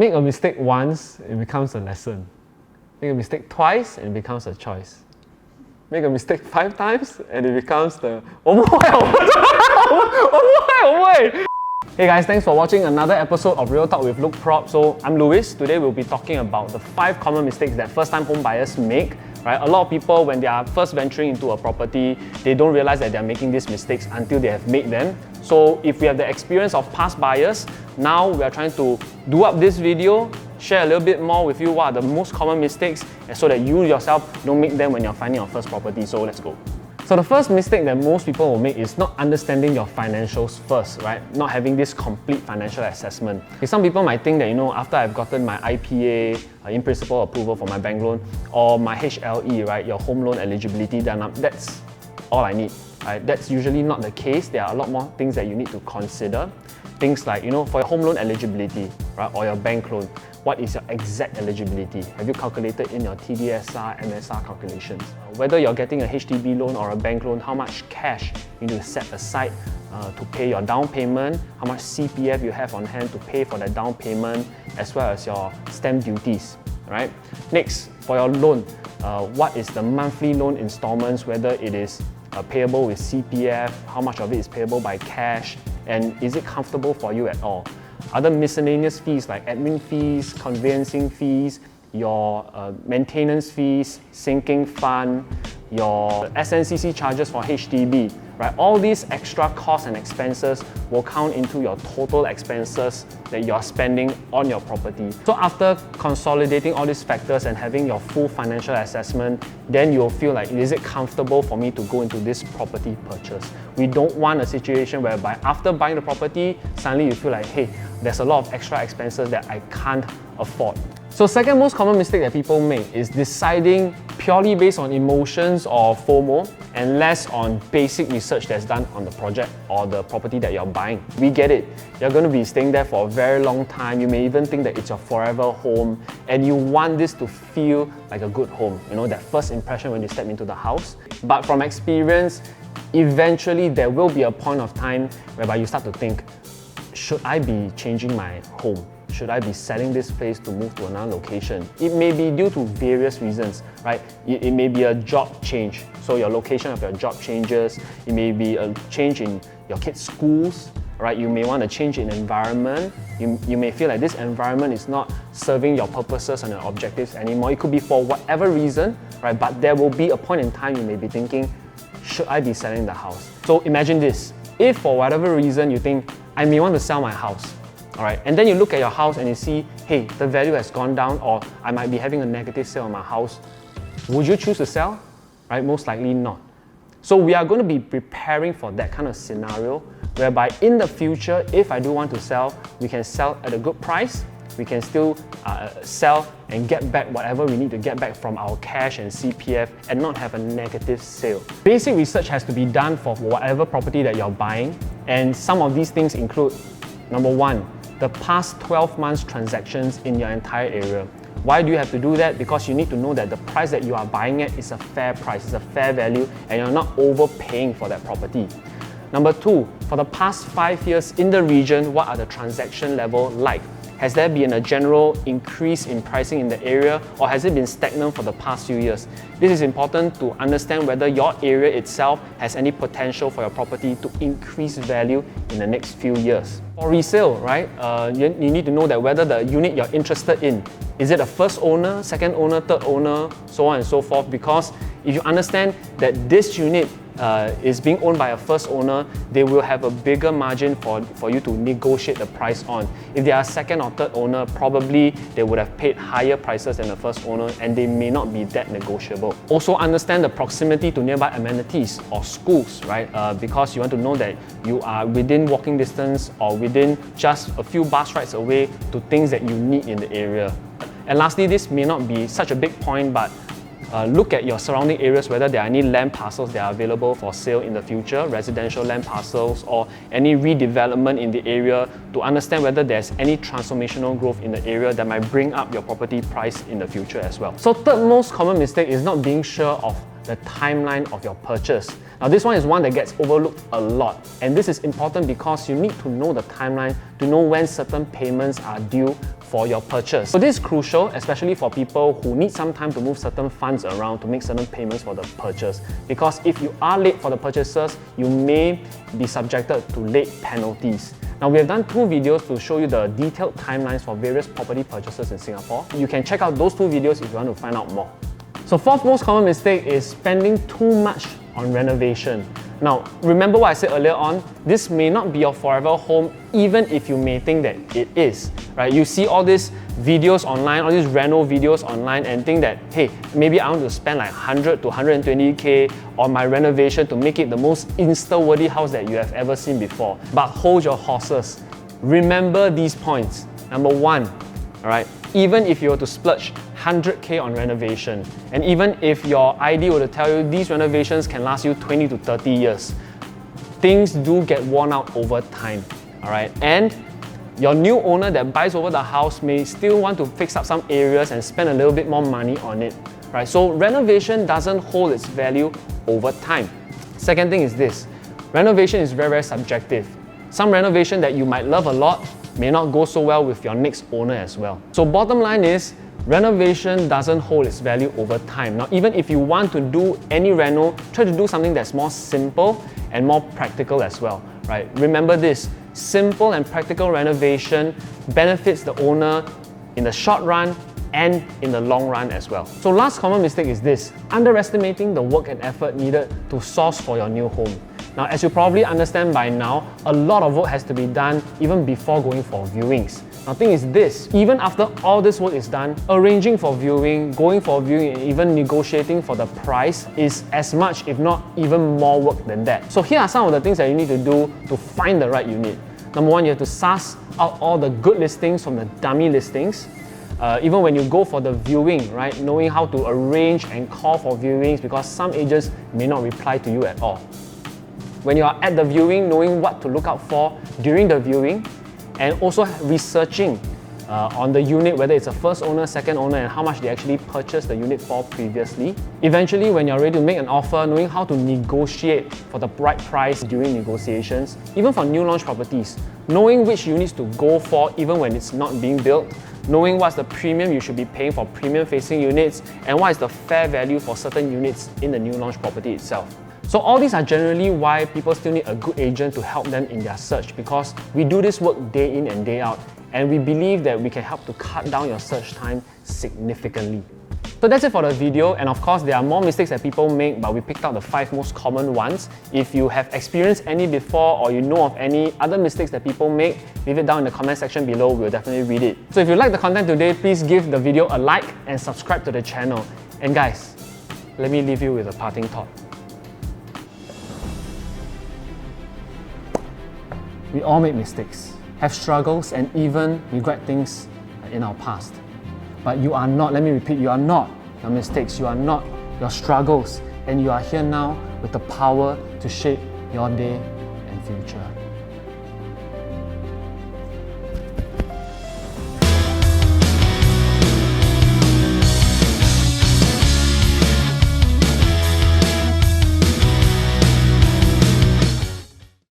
Make a mistake once, it becomes a lesson. Make a mistake twice, and it becomes a choice. Make a mistake 5 times, and it becomes the Hey guys, thanks for watching another episode of Real Talk with LoukProp. So I'm Louis. Today we'll be talking about the 5 common mistakes that first-time home buyers make. Right? A lot of people, when they are first venturing into a property, they don't realize that they're making these mistakes until they have made them. So if we have the experience of past buyers, now we are trying to do up this video, share a little bit more with you what are the most common mistakes, and so that you yourself don't make them when you're finding your first property. So let's go. So the first mistake that most people will make is not understanding your financials first, right? Not having this complete financial assessment. Some people might think that, after I've gotten my IPA, in principle approval for my bank loan, or my HLE, right, your home loan eligibility done up, that's all I need, right? That's usually not the case. There are a lot more things that you need to consider. Things like, for your home loan eligibility, right, or your bank loan, what is your exact eligibility? Have you calculated in your TDSR, MSR calculations? Whether you're getting a HDB loan or a bank loan, how much cash you need to set aside to pay your down payment, how much CPF you have on hand to pay for that down payment, as well as your stamp duties, right? Next, for your loan, what is the monthly loan installments, whether it is payable with CPF, how much of it is payable by cash, and is it comfortable for you at all? Other miscellaneous fees like admin fees, conveyancing fees, your maintenance fees, sinking fund, your SNCC charges for HDB, right? All these extra costs and expenses will count into your total expenses that you're spending on your property. So after consolidating all these factors and having your full financial assessment, then you'll feel like, is it comfortable for me to go into this property purchase? We don't want a situation whereby after buying the property, suddenly you feel like, hey, there's a lot of extra expenses that I can't afford. So second most common mistake that people make is deciding purely based on emotions or FOMO and less on basic research that's done on the project or the property that you're buying. We get it. You're going to be staying there for a very long time. You may even think that it's your forever home and you want this to feel like a good home. That first impression when you step into the house. But from experience, eventually there will be a point of time whereby you start to think, should I be changing my home? Should I be selling this place to move to another location? It may be due to various reasons, right? It may be a job change. So your location of your job changes. It may be a change in your kids' schools, right? You may want to change in environment. You may feel like this environment is not serving your purposes and your objectives anymore. It could be for whatever reason, right? But there will be a point in time you may be thinking, should I be selling the house? So imagine this. If for whatever reason you think, I may want to sell my house, all right, and then you look at your house and you see, hey, the value has gone down, or I might be having a negative sale on my house. Would you choose to sell? Right? Most likely not. So we are going to be preparing for that kind of scenario whereby in the future, if I do want to sell, we can sell at a good price. We can still sell and get back whatever we need to get back from our cash and CPF and not have a negative sale. Basic research has to be done for whatever property that you're buying, and some of these things include, number 1, the past 12 months transactions in your entire area. Why do you have to do that? Because you need to know that the price that you are buying at is a fair price, it's a fair value, and you're not overpaying for that property. Number 2, for the past 5 years in the region, what are the transaction level like? Has there been a general increase in pricing in the area, or has it been stagnant for the past few years? This is important to understand whether your area itself has any potential for your property to increase value in the next few years. For resale, right, you need to know that whether the unit you're interested in, is it a first owner, second owner, third owner, so on and so forth, because if you understand that this unit is being owned by a first owner, they will have a bigger margin for you to negotiate the price on. If they are second or third owner, probably they would have paid higher prices than the first owner and they may not be that negotiable. Also understand the proximity to nearby amenities or schools, right? Because you want to know that you are within walking distance or within just a few bus rides away to things that you need in the area. And lastly, this may not be such a big point, but look at your surrounding areas, whether there are any land parcels that are available for sale in the future, residential land parcels, or any redevelopment in the area to understand whether there's any transformational growth in the area that might bring up your property price in the future as well. So third most common mistake is not being sure of the timeline of your purchase. Now this one is one that gets overlooked a lot, and this is important because you need to know the timeline to know when certain payments are due for your purchase. So this is crucial, especially for people who need some time to move certain funds around to make certain payments for the purchase. Because if you are late for the purchases, you may be subjected to late penalties. Now, we have done 2 videos to show you the detailed timelines for various property purchases in Singapore. You can check out those 2 videos if you want to find out more. So fourth most common mistake is spending too much on renovation. Now, remember what I said earlier on, this may not be your forever home even if you may think that it is, right? You see all these videos online, all these reno videos online and think that, hey, maybe I want to spend like 100 to 120k on my renovation to make it the most Insta-worthy house that you have ever seen before. But hold your horses. Remember these points. Number 1, all right, even if you were to splurge 100k on renovation, and even if your ID were to tell you these renovations can last you 20 to 30 years, things do get worn out over time, all right? And your new owner that buys over the house may still want to fix up some areas and spend a little bit more money on it, right? So renovation doesn't hold its value over time. Second thing is this, renovation is very, very subjective. Some renovation that you might love a lot may not go so well with your next owner as well. So bottom line is, renovation doesn't hold its value over time. Now, even if you want to do any reno, try to do something that's more simple and more practical as well, right? Remember this, simple and practical renovation benefits the owner in the short run and in the long run as well. So last common mistake is this, underestimating the work and effort needed to source for your new home. Now, as you probably understand by now, a lot of work has to be done even before going for viewings. Now, the thing is this, even after all this work is done, arranging for viewing, going for viewing, and even negotiating for the price is as much, if not even more work than that. So here are some of the things that you need to do to find the right unit. Number 1, you have to suss out all the good listings from the dummy listings. Even when you go for the viewing, right, knowing how to arrange and call for viewings because some agents may not reply to you at all. When you are at the viewing, knowing what to look out for during the viewing, and also researching on the unit, whether it's a first owner, second owner, and how much they actually purchased the unit for previously. Eventually, when you're ready to make an offer, knowing how to negotiate for the right price during negotiations. Even for new launch properties, knowing which units to go for even when it's not being built, knowing what's the premium you should be paying for premium facing units, and what is the fair value for certain units in the new launch property itself. So all these are generally why people still need a good agent to help them in their search, because we do this work day in and day out, and we believe that we can help to cut down your search time significantly. So that's it for the video, and of course there are more mistakes that people make, but we picked out the 5 most common ones. If you have experienced any before or you know of any other mistakes that people make, leave it down in the comment section below, we'll definitely read it. So if you like the content today, please give the video a like and subscribe to the channel. And guys, let me leave you with a parting thought. We all make mistakes, have struggles, and even regret things in our past. But you are not, let me repeat, you are not your mistakes, you are not your struggles, and you are here now with the power to shape your day and future.